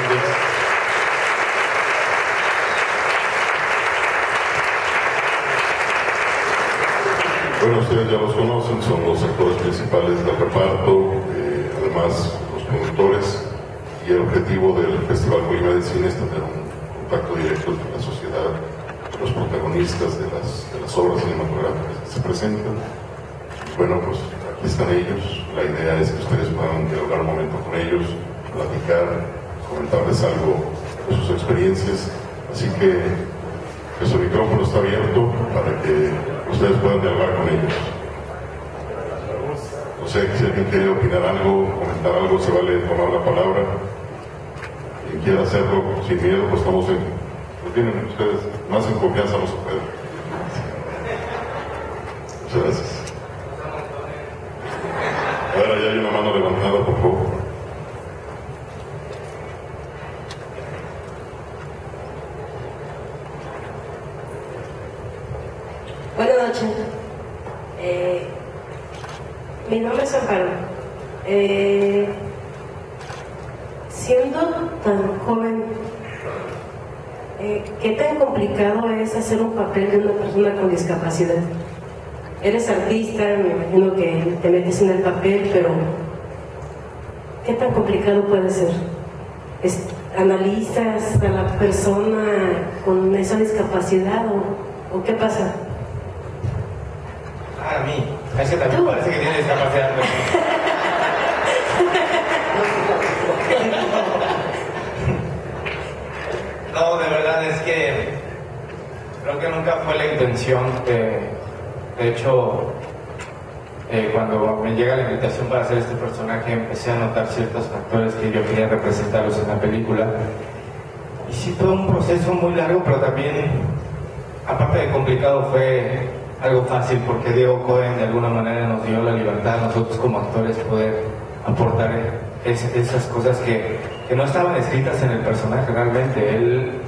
Hernández. Bueno, ustedes ya los conocen, son los actores principales del reparto, además los productores, y el objetivo del Festival Colima de Cine es tener un contacto directo entre la sociedad, los protagonistas de las obras cinematográficas que se presentan. Bueno, pues aquí están ellos. La idea es que ustedes puedan dialogar un momento con ellos, platicar, comentarles algo de sus experiencias. Así que su micrófono está abierto para que ustedes puedan dialogar con ellos. No sé si alguien quiere opinar algo, comentar algo, se vale tomar la palabra. Quien quiera hacerlo sin miedo, pues estamos lo tienen ustedes más en confianza, no se puede. Muchas gracias. Ahora ya hay una mano levantada, por favor. Buenas noches. Mi nombre es Amparo. Siendo tan joven, ¿qué tan complicado es hacer un papel de una persona con discapacidad? Eres artista, me imagino que te metes en el papel, pero ¿qué tan complicado puede ser? ¿Analizas a la persona con esa discapacidad o qué pasa? A mí, es que también parece que tiene discapacidad. No, de verdad es que creo que nunca fue la intención. De hecho, cuando me llega la invitación para hacer este personaje, empecé a notar ciertos factores que yo quería representarlos en la película. Y sí fue un proceso muy largo, pero también, aparte de complicado, fue algo fácil porque Diego Cohen de alguna manera nos dio la libertad a nosotros como actores poder aportar esas cosas que no estaban escritas en el personaje realmente. El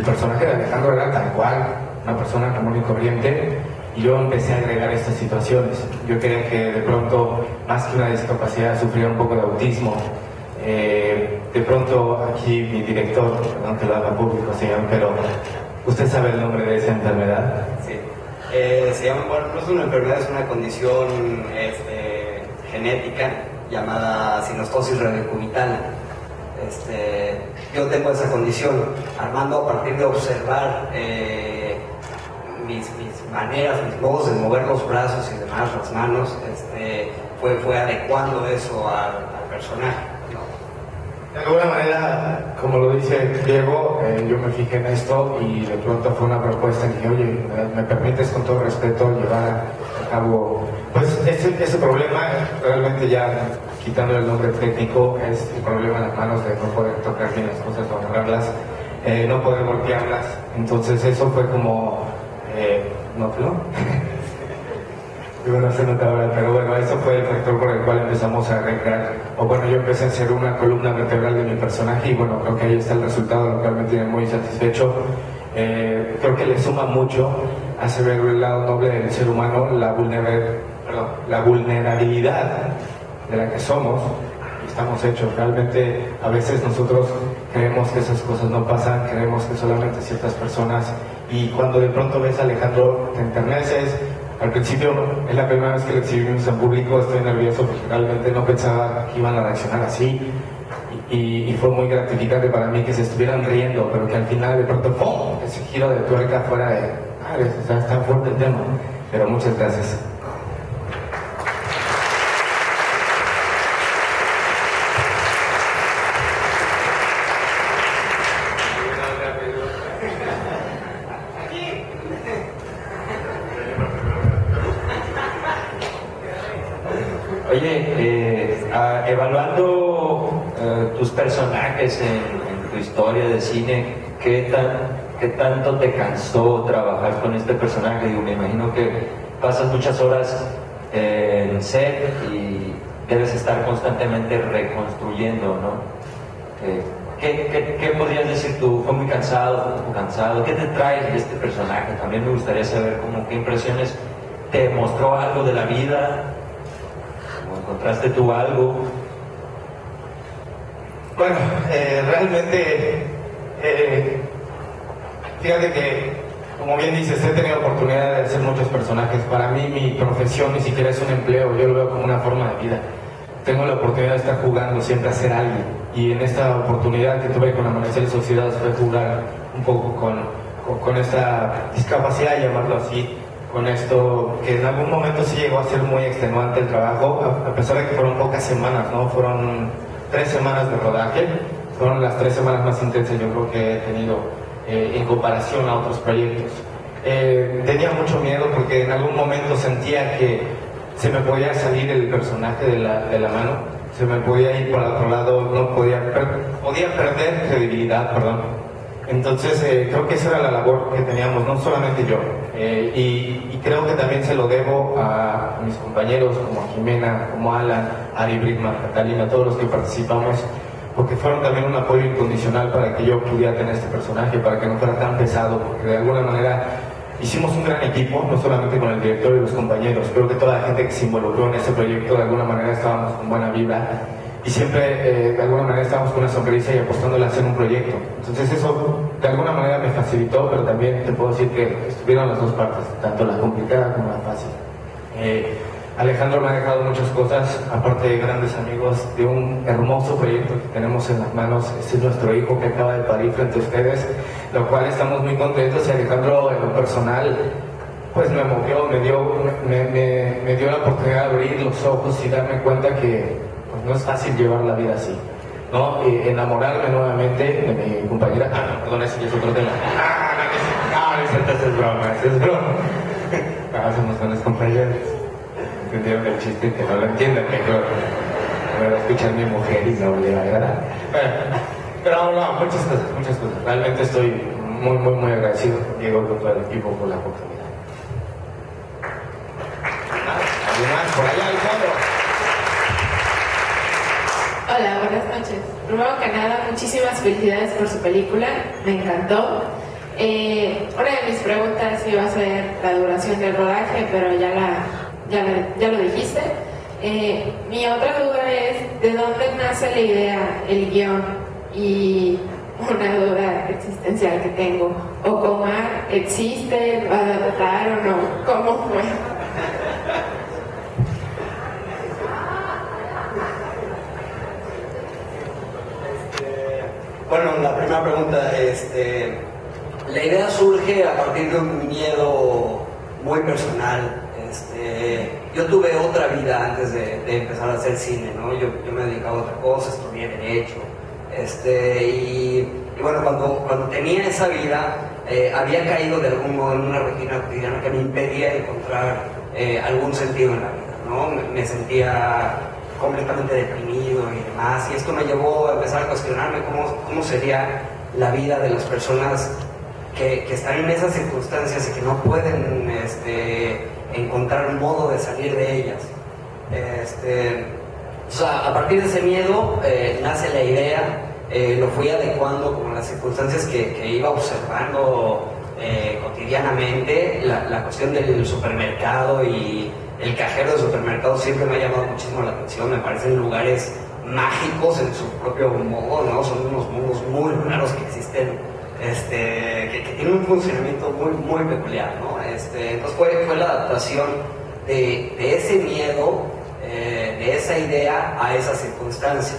personaje de Alejandro era tal cual, una persona común y corriente, y yo empecé a agregar estas situaciones. Yo quería que de pronto, más que una discapacidad, sufriera un poco de autismo. De pronto aquí mi director, perdón que lo haga público, señor, pero ¿usted sabe el nombre de esa enfermedad? Sí. Se llama, bueno, no es una enfermedad, es una condición genética llamada sinostosis radiocubital. Yo tengo esa condición. Armando, a partir de observar mis maneras, mis modos de mover los brazos y demás, las manos, fue adecuando eso al personaje, ¿no? De alguna manera, como lo dice Diego, yo me fijé en esto y de pronto fue una propuesta y dije, oye, ¿me permites con todo respeto llevar a cabo? Pues ese problema, realmente ya quitándole el nombre técnico, es el problema en las manos de no poder tocar bien las cosas o agarrarlas, no poder golpearlas. Entonces eso fue como, ¿no? Y bueno, se nota ahora, pero bueno, eso fue el factor por el cual empezamos a arreglar, o bueno, yo empecé a hacer una columna vertebral de mi personaje y bueno, creo que ahí está el resultado, lo cual me tiene muy satisfecho. Creo que le suma mucho, hace ver el lado noble del ser humano, la vulnerabilidad de la que somos y estamos hechos. Realmente a veces nosotros creemos que esas cosas no pasan, creemos que solamente ciertas personas, y cuando de pronto ves a Alejandro te enterneces. Al principio es la primera vez que lo exhibimos en público, estoy nervioso porque realmente no pensaba que iban a reaccionar así y fue muy gratificante para mí que se estuvieran riendo, pero que al final de pronto ¡pum!, ese giro de tuerca fuera de está fuerte el tema, pero muchas gracias. Oye, evaluando tus personajes en tu historia de cine, ¿qué tanto te cansó trabajar con este personaje? Digo, me imagino que pasas muchas horas en set y debes estar constantemente reconstruyendo, ¿no? ¿Qué podrías decir tú? ¿Fue muy cansado? ¿Fue cansado? ¿Qué te traes de este personaje? También me gustaría saber qué impresiones te mostró algo de la vida. ¿Encontraste tú algo? Bueno, realmente, fíjate que, como bien dices, he tenido oportunidad de hacer muchos personajes. Para mí, mi profesión ni siquiera es un empleo, yo lo veo como una forma de vida. Tengo la oportunidad de estar jugando siempre a ser alguien. Y en esta oportunidad que tuve con Amanecer y Sociedad fue jugar un poco con esta discapacidad, llamarlo así, con esto que en algún momento sí llegó a ser muy extenuante el trabajo, a pesar de que fueron pocas semanas, ¿no? Fueron 3 semanas de rodaje, fueron las 3 semanas más intensas yo creo que he tenido en comparación a otros proyectos. Tenía mucho miedo porque en algún momento sentía que se me podía salir el personaje de la mano, se me podía ir para otro lado, no podía perder credibilidad, perdón. Entonces creo que esa era la labor que teníamos, no solamente yo, y creo que también se lo debo a mis compañeros como Jimena, como Alan, Ari Brickman, Catalina, todos los que participamos, porque fueron también un apoyo incondicional para que yo pudiera tener este personaje, para que no fuera tan pesado, porque de alguna manera hicimos un gran equipo, no solamente con el director y los compañeros, creo que toda la gente que se involucró en este proyecto de alguna manera estábamos con buena vibra y siempre de alguna manera estábamos con una sonrisa y apostándole a hacer un proyecto. Entonces eso de alguna manera me facilitó, pero también te puedo decir que estuvieron las dos partes, tanto la complicada como la fácil. Alejandro me ha dejado muchas cosas, aparte de grandes amigos, de un hermoso proyecto que tenemos en las manos. Este es nuestro hijo que acaba de parir frente a ustedes, lo cual estamos muy contentos. Y Alejandro, en lo personal, pues me movió, me dio la oportunidad de abrir los ojos y darme cuenta que pues, no es fácil llevar la vida así, ¿no? Enamorarme nuevamente de mi compañera. No, perdón, ese ya es otro tema. Ese es broma. Somos buenos compañeros. Entendieron el chiste, que no lo entiendan mejor. Me va a escuchar mi mujer y no le va a agradar. Pero no, muchas cosas. Realmente estoy muy agradecido con Diego y con todo el equipo por la oportunidad. Además, por allá, Alejandro. Hola, buenas noches. Primero que nada, muchísimas felicidades por su película, me encantó. Una de mis preguntas iba a ser la duración del rodaje, pero ya lo dijiste. Mi otra duda es ¿de dónde nace la idea, el guión? Y una duda existencial que tengo, ¿Ocomar existe? ¿Va a adaptar o no? ¿Cómo fue? Bueno, la primera pregunta, la idea surge a partir de un miedo muy personal. Yo tuve otra vida antes de empezar a hacer cine, ¿no? Yo me dedicaba a otra cosa, estudié Derecho, y bueno, cuando tenía esa vida, había caído de algún modo en una rutina cotidiana que me impedía encontrar algún sentido en la vida, ¿no? Me sentía completamente deprimido y demás, y esto me llevó a empezar a cuestionarme cómo sería la vida de las personas que están en esas circunstancias y que no pueden encontrar un modo de salir de ellas. O sea, a partir de ese miedo nace la idea, lo fui adecuando con las circunstancias que iba observando cotidianamente. La cuestión del supermercado y el cajero del supermercado siempre me ha llamado muchísimo la atención, me parecen lugares mágicos en su propio modo, ¿no? Son unos mundos muy raros que existen, que tienen un funcionamiento muy peculiar, ¿no? Entonces fue la adaptación de ese miedo, de esa idea a esa circunstancia.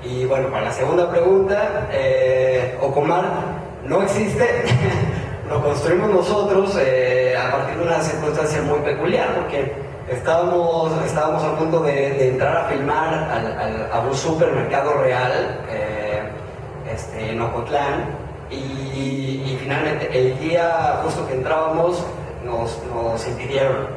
Y bueno, para la segunda pregunta, Ocomar no existe, lo construimos nosotros a partir de una circunstancia muy peculiar, porque estábamos a punto de entrar a filmar a un supermercado real en Ocotlán, y finalmente el día justo que entrábamos nos impidieron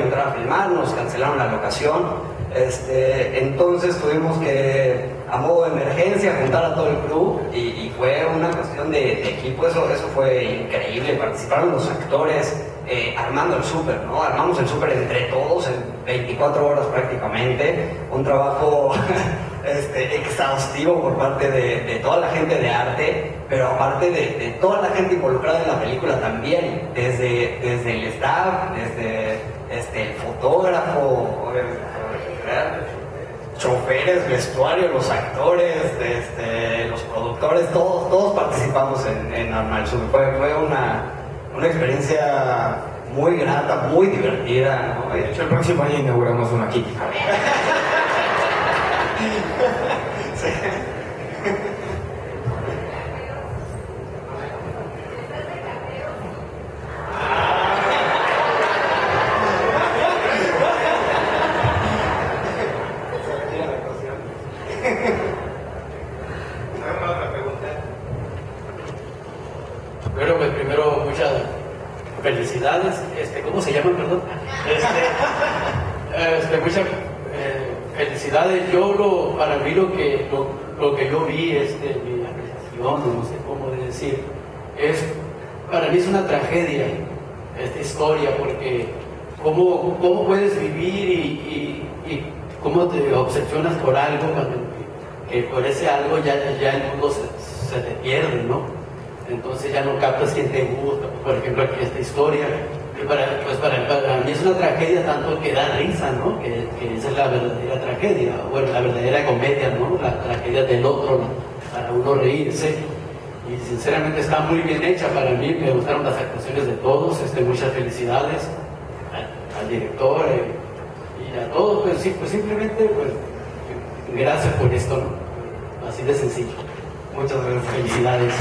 entrar a filmar, nos cancelaron la locación. Entonces tuvimos que, a modo de emergencia, juntar a todo el crew, y fue una cuestión de equipo. Eso fue increíble. Participaron los actores armando el súper, ¿no? Armamos el súper entre todos en 24 horas prácticamente. Un trabajo exhaustivo por parte de toda la gente de arte, pero aparte de toda la gente involucrada en la película también, desde el staff, desde el fotógrafo, choferes, vestuario, los actores, los productores, todos participamos en Arma del Sur. Fue una experiencia muy grata, muy divertida, ¿no? De hecho, el próximo año inauguramos una aquí. Sí. Bueno, pues primero muchas felicidades. ¿Cómo se llaman, perdón? Muchas felicidades. Para mí lo que yo vi, mi apreciación, no sé cómo decir, para mí es una tragedia esta historia, porque cómo puedes vivir y cómo te obsesionas por algo, que por ese algo ya el mundo se te pierde, ¿no? Entonces ya no captas quién te gusta, por ejemplo aquí esta historia, y para mí es una tragedia tanto que da risa, ¿no? Que esa es la verdadera tragedia, bueno, la verdadera comedia, ¿no? La tragedia del otro, ¿no? Para uno reírse, y sinceramente está muy bien hecha. Para mí me gustaron las actuaciones de todos, muchas felicidades al director y a todos, pues sí, pues simplemente pues gracias por esto, ¿no? Así de sencillo. Muchas gracias, felicidades.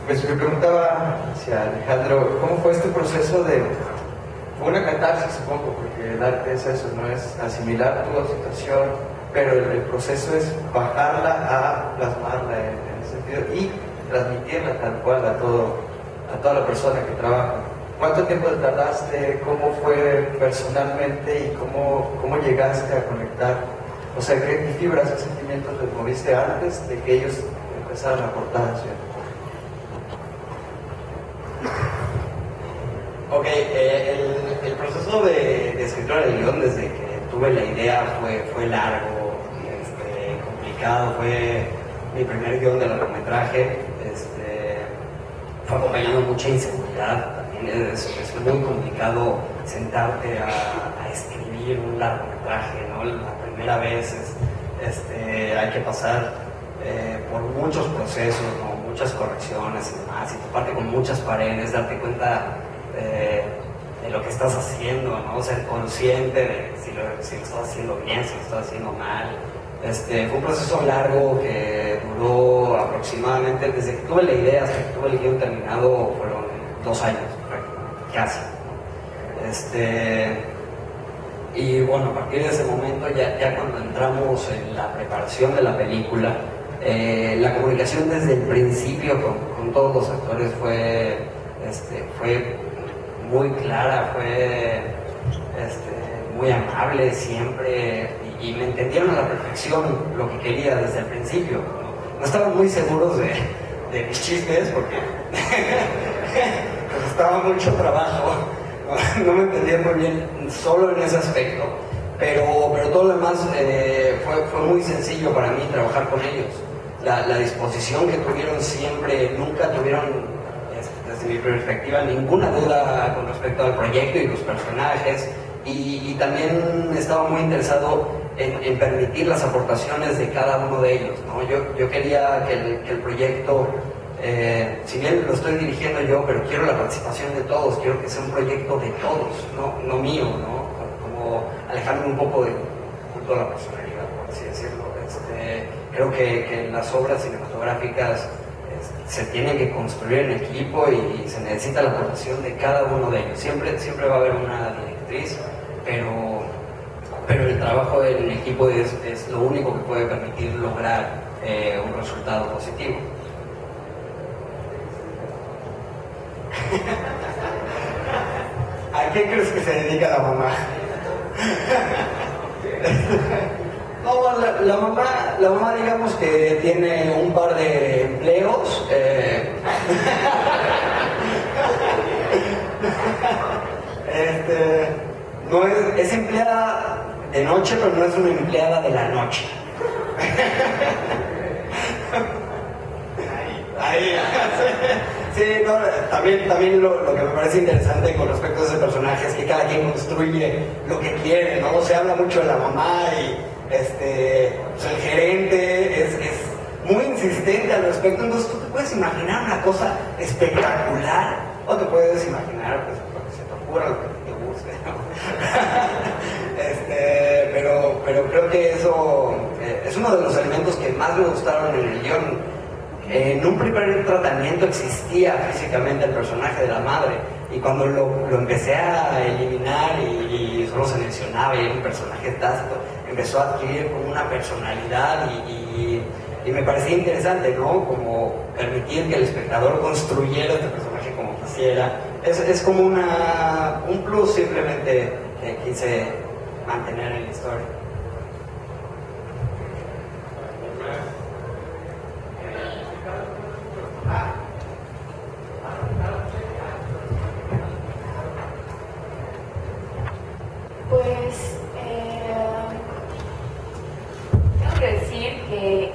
Pues me preguntaba hacia Alejandro, ¿cómo fue este proceso fue una catarsis, supongo, porque el arte es eso, no es asimilar tu situación, pero el proceso es bajarla a plasmarla en ese sentido y transmitirla tal cual a toda la persona que trabaja. ¿Cuánto tiempo te tardaste? ¿Cómo fue personalmente y cómo llegaste a conectar? O sea, ¿qué fibras, qué sentimientos les moviste antes de que ellos empezaran a aportar hacia ti? Ok, el proceso de escritura del guión desde que tuve la idea fue largo, complicado. Fue mi primer guión de largometraje, fue acompañado de mucha inseguridad. También es muy complicado sentarte a escribir un largometraje, ¿no? La primera vez hay que pasar por muchos procesos, ¿no? Muchas correcciones y demás, y toparte con muchas paredes, darte cuenta de lo que estás haciendo, ¿no? Ser consciente de si lo estás haciendo bien, si lo estás haciendo mal. Fue un proceso largo que duró aproximadamente, desde que tuve la idea hasta que tuve el guión terminado, fueron 2 años, casi. Y bueno, a partir de ese momento, ya cuando entramos en la preparación de la película, la comunicación desde el principio con todos los actores fue muy clara, fue muy amable siempre, y me entendieron a la perfección lo que quería desde el principio. No estaban muy seguros de mis chistes porque pues estaba mucho trabajo, no me entendían muy bien solo en ese aspecto, pero todo lo demás fue muy sencillo para mí trabajar con ellos. La disposición que tuvieron siempre, nunca tuvieron, desde mi perspectiva, ninguna duda con respecto al proyecto y los personajes, y también estaba muy interesado en permitir las aportaciones de cada uno de ellos, ¿no? Yo quería que el proyecto, si bien lo estoy dirigiendo yo, pero quiero la participación de todos, quiero que sea un proyecto de todos, no mío, ¿no? Como alejándome un poco del culto a la personalidad, por así decirlo. Creo que las obras cinematográficas se tienen que construir en equipo y se necesita la aportación de cada uno de ellos. Siempre va a haber una directriz, pero el trabajo en equipo es lo único que puede permitir lograr un resultado positivo. ¿A qué crees que se dedica la mamá? No, la mamá digamos que tiene un par de empleos. No es empleada de noche, pero no es una empleada de la noche. Ahí. Sí, no, también lo que me parece interesante con respecto a ese personaje es que cada quien construye lo que quiere, ¿no? Se habla mucho de la mamá y pues el gerente es muy insistente al respecto, entonces tú te puedes imaginar una cosa espectacular o te puedes imaginar pues lo que se te ocurra, lo que te guste, ¿no? pero creo que eso es uno de los elementos que más me gustaron en el guión. En un primer tratamiento existía físicamente el personaje de la madre y cuando lo empecé a eliminar y solo se mencionaba y era un personaje tácito, empezó a adquirir como una personalidad y me parecía interesante, ¿no? Como permitir que el espectador construyera este personaje como quisiera. Es como un plus simplemente que quise mantener en la historia. Pues tengo que decir que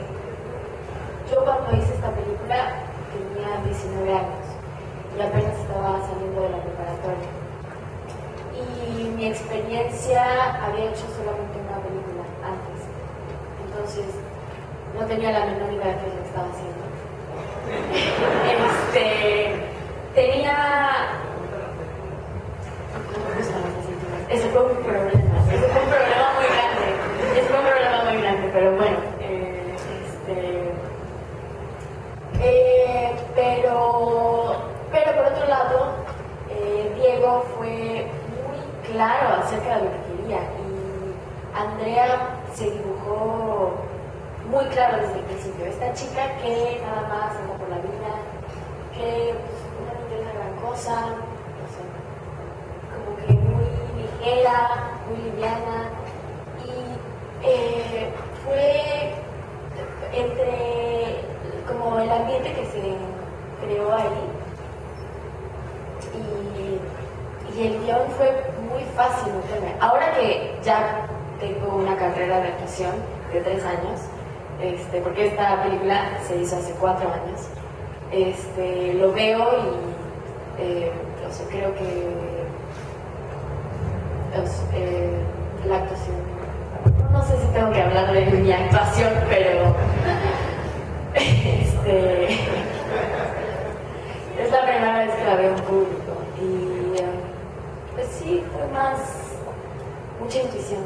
yo cuando hice esta película tenía 19 años y apenas estaba saliendo de la preparatoria. Y mi experiencia había hecho solamente una película antes. Entonces no tenía la menor idea de qué lo estaba haciendo. Ese fue un problema muy grande, pero bueno, pero por otro lado, Diego fue muy claro acerca de lo que quería y Andrea se dibujó muy claro desde el principio. Esta chica que nada más anda por la vida, que pues, no le interesa gran cosa, no sé, como que muy ligera, muy liviana, y fue entre como el ambiente que se creó ahí y el guión fue muy fácil meterme. Ahora que ya tengo una carrera de actuación de 3 años, porque esta película se hizo hace 4 años, lo veo y o sea, creo que la actuación, no sé si tengo que hablar de mi actuación, pero es la primera vez que la veo en público y pues sí, fue más mucha intuición.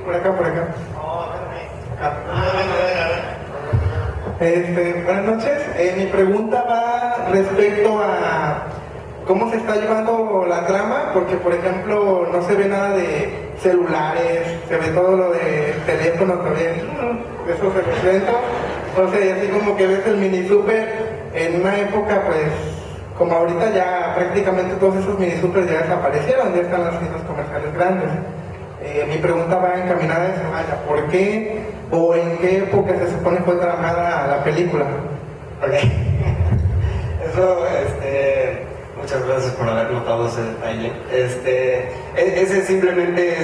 Por acá. Buenas noches. Mi pregunta va respecto a cómo se está llevando la trama, porque por ejemplo no se ve nada de celulares, se ve todo lo de teléfonos también, esos eventos. Entonces así como que ves el mini super en una época pues como ahorita ya prácticamente todos esos mini super ya desaparecieron, ya están las tiendas comerciales grandes. Mi pregunta va encaminada a eso, vaya, ¿por qué o en qué época se supone fue tramada la película? Okay. Eso, muchas gracias por haber notado ese detalle. Ese simplemente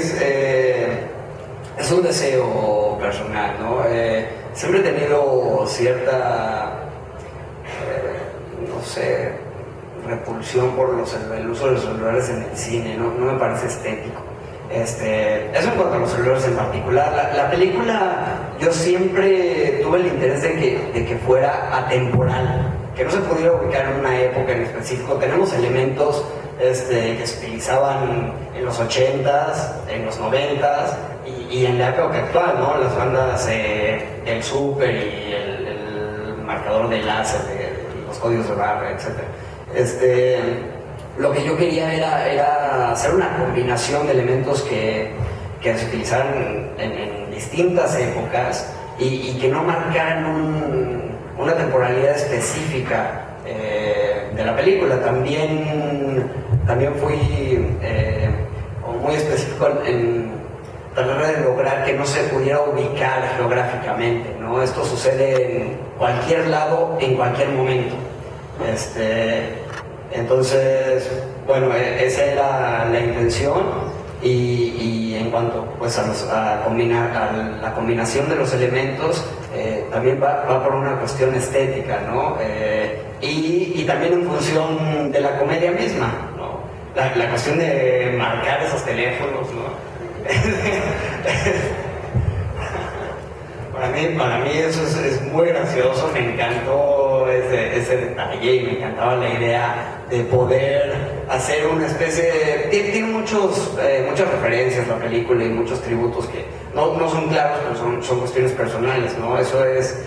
es un deseo personal, ¿no? Siempre he tenido cierta, no sé, repulsión por el uso de los celulares en el cine, no me parece estético. Eso en cuanto a los celulares en particular. La película, yo siempre tuve el interés de que fuera atemporal, que no se pudiera ubicar en una época en específico. Tenemos elementos que se utilizaban en los 80s, en los 90s y en la época actual, ¿no? Las bandas del super y el marcador de láser, los códigos de barra, etc. Lo que yo quería era hacer una combinación de elementos que se utilizaran en distintas épocas y que no marcaran una temporalidad específica de la película. También fui muy específico en tratar de lograr que no se pudiera ubicar geográficamente, ¿no? Esto sucede en cualquier lado, en cualquier momento. Entonces, bueno, esa era la intención Y en cuanto pues a la combinación de los elementos, también va por una cuestión estética, ¿no? Y también en función de la comedia misma, ¿no? La cuestión de marcar esos teléfonos, ¿no? Para mí eso es muy gracioso, me encantó ese detalle y me encantaba la idea de poder hacer una especie de... Tiene muchas referencias la película y muchos tributos que no son claros, pero son cuestiones personales, ¿no? Eso es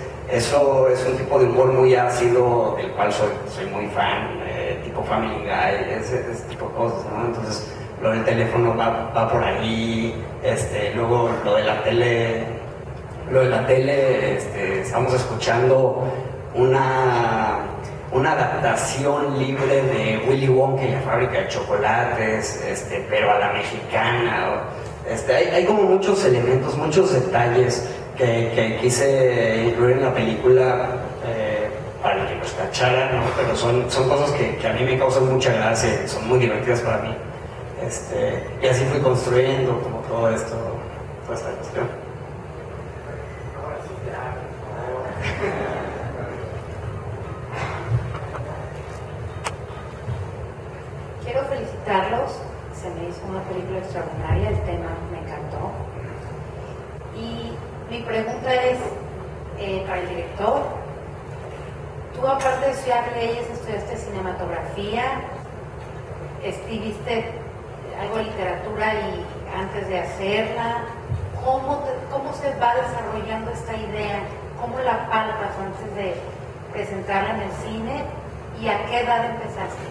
un tipo de humor muy ácido, del cual soy muy fan, tipo Family Guy, ese tipo de cosas, ¿no? Entonces, lo del teléfono va por ahí, luego lo de la tele, estamos escuchando una adaptación libre de Willy Wonka y la fábrica de chocolates, pero a la mexicana. Hay como muchos elementos, muchos detalles que quise incluir en la película para que los cacharan, ¿no? Pero son cosas que a mí me causan mucha gracia, son muy divertidas para mí. Y así fui construyendo como toda esta cuestión. Quiero felicitarlos, se me hizo una película extraordinaria, el tema me encantó. Y mi pregunta es para el director, tú aparte de estudiar leyes, estudiaste cinematografía, escribiste algo de literatura y antes de hacerla, ¿cómo se va desarrollando esta idea? ¿Cómo la palpas antes de presentarla en el cine? ¿Y a qué edad empezaste?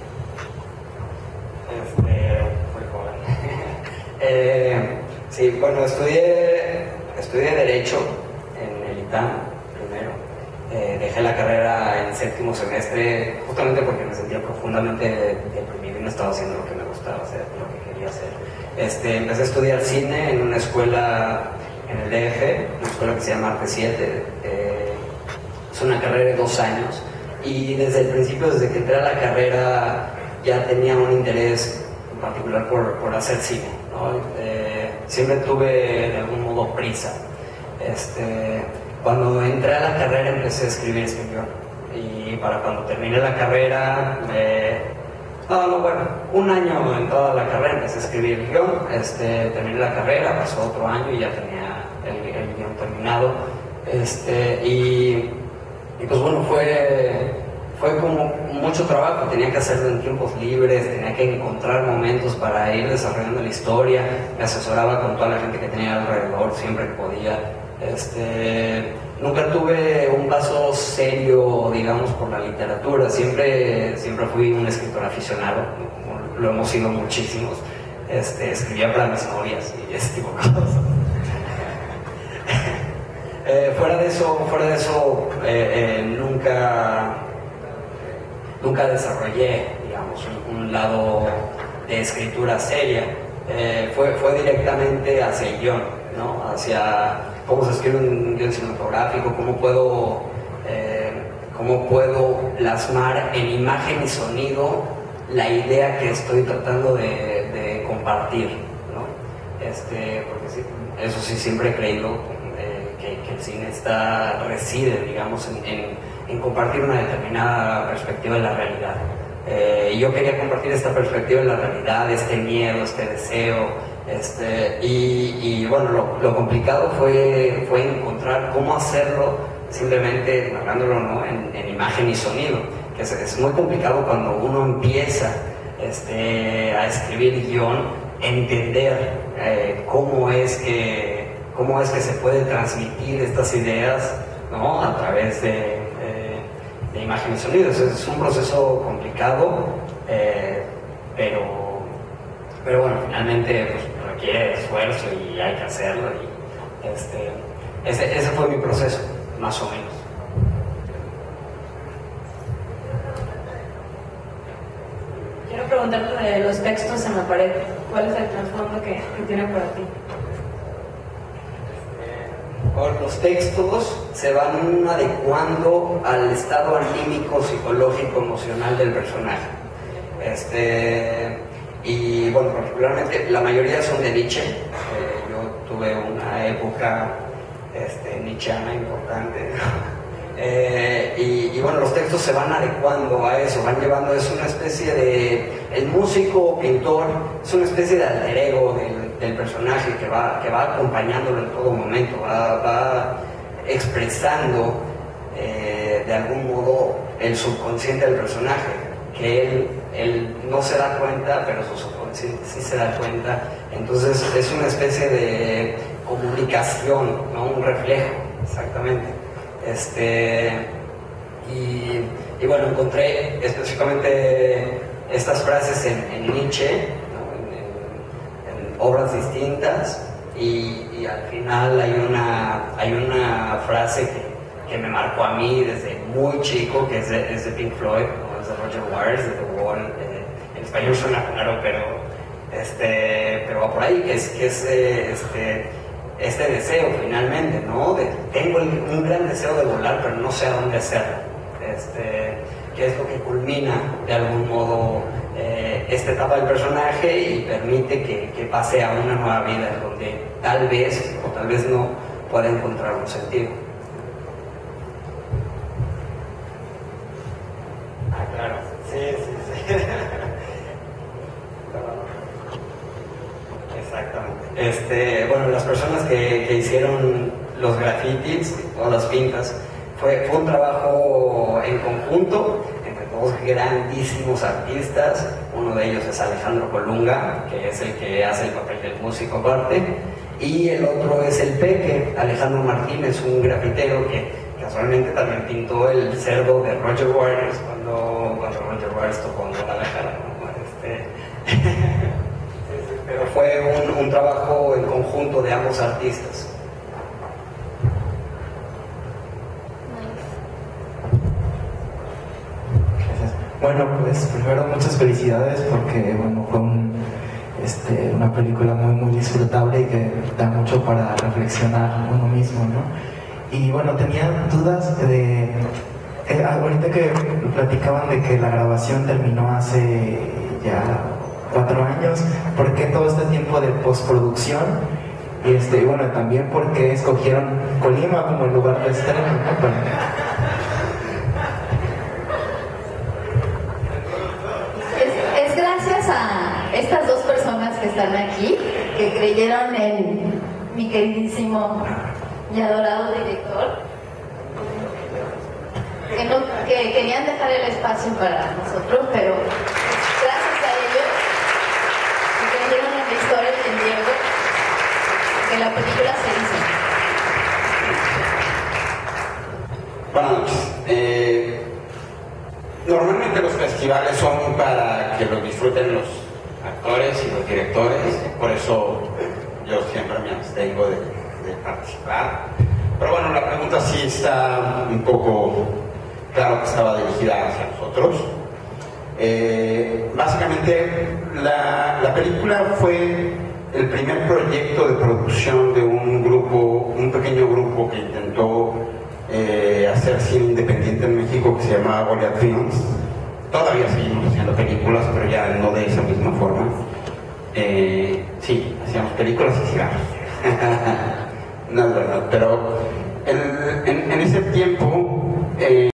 Muy joven. Sí, bueno, estudié Derecho en el ITAM primero. Dejé la carrera en 7º semestre justamente porque me sentía profundamente deprimido y no estaba haciendo lo que me gustaba hacer, lo que quería hacer. Empecé a estudiar cine en una escuela en el DF, una escuela que se llama Arte 7. Es una carrera de 2 años y desde el principio, desde que entré a la carrera, ya tenía un interés en particular por hacer cine, ¿no? Siempre tuve de algún modo prisa. Cuando entré a la carrera empecé a escribir guión y para cuando terminé la carrera, un año en toda la carrera empecé a escribir el guión, terminé la carrera, pasó otro año y ya tenía el guión terminado, y pues bueno, fue como mucho trabajo, tenía que hacerlo en tiempos libres, tenía que encontrar momentos para ir desarrollando la historia, me asesoraba con toda la gente que tenía alrededor siempre que podía. Nunca tuve un paso serio, digamos, por la literatura, siempre fui un escritor aficionado, lo hemos sido muchísimos, escribía para mis novias y ese tipo de cosas. Fuera de eso, nunca desarrollé, digamos, un lado de escritura seria. Fue directamente hacia el guión, ¿no? Hacia cómo se escribe un guión cinematográfico, cómo puedo plasmar en imagen y sonido la idea que estoy tratando de compartir, ¿no? Porque sí, eso sí, siempre he creído que el cine reside, digamos, en compartir una determinada perspectiva de la realidad. Y yo quería compartir esta perspectiva de la realidad, este miedo, este deseo, y bueno, lo complicado fue encontrar cómo hacerlo simplemente narrándolo, ¿no? en imagen y sonido, que es muy complicado cuando uno empieza a escribir guión, entender cómo es que se puede transmitir estas ideas, ¿no? A través de imagen y sonido. Es un proceso complicado, pero bueno, finalmente pues, requiere esfuerzo y hay que hacerlo, y ese fue mi proceso, más o menos. Quiero preguntarte de los textos en la pared, ¿cuál es el trasfondo que tiene para ti? Los textos se van adecuando al estado anímico, psicológico, emocional del personaje. Y bueno, particularmente la mayoría son de Nietzsche. Yo tuve una época nietzscheana importante. Y bueno, los textos se van adecuando a eso, van llevando, es una especie de, el músico o pintor es una especie de alter ego del personaje que va acompañándolo en todo momento, va expresando de algún modo el subconsciente del personaje, que él no se da cuenta, pero su subconsciente sí se da cuenta. Entonces es una especie de comunicación, ¿no? Un reflejo, exactamente. Y bueno, encontré específicamente estas frases en Nietzsche, ¿no? en obras distintas, y al final hay una frase que me marcó a mí desde muy chico, que es de Pink Floyd, ¿no? Es de Roger Waters, de The Wall. En español suena claro, pero va por ahí, que es este deseo finalmente, ¿no? Tengo un gran deseo de volar, pero no sé a dónde hacerlo. Que es lo que culmina de algún modo esta etapa del personaje y permite que pase a una nueva vida en donde tal vez o tal vez no pueda encontrar un sentido. Ah, claro. Sí. Exactamente. Bueno, las personas que hicieron los grafitis, todas las pintas, fue un trabajo en conjunto entre dos grandísimos artistas. Uno de ellos es Alejandro Colunga, que es el que hace el papel del músico aparte, y el otro es el Peque, Alejandro Martínez, un grafitero que casualmente también pintó el cerdo de Roger Waters cuando Roger Waters tocó en Guadalajara, ¿no? Pero fue un trabajo en conjunto de ambos artistas. Bueno, pues primero muchas felicidades porque bueno, fue una película muy disfrutable y que da mucho para reflexionar uno mismo, ¿no? Y bueno, tenía dudas de ahorita que platicaban de que la grabación terminó hace ya 4 años, ¿por qué todo este tiempo de postproducción? Y bueno, también por qué escogieron Colima como el lugar de estreno, ¿no? Es gracias a estas dos personas que están aquí, que creyeron en mi queridísimo y adorado director, que querían dejar el espacio para nosotros, pero gracias a ellos que creyeron en la historia y en Diego, que la película se hizo. Buenas noches. Normalmente los festivales son para que los disfruten los actores y los directores, por eso yo siempre me abstengo de participar. Pero bueno, la pregunta sí está un poco claro que estaba dirigida hacia nosotros. Básicamente la película fue el primer proyecto de producción de un pequeño grupo que intentó hacer cine independiente en México, que se llama Goliath Films. Todavía seguimos haciendo películas, pero ya no de esa misma forma. Sí, hacíamos películas y cigarros. No es verdad, pero en ese tiempo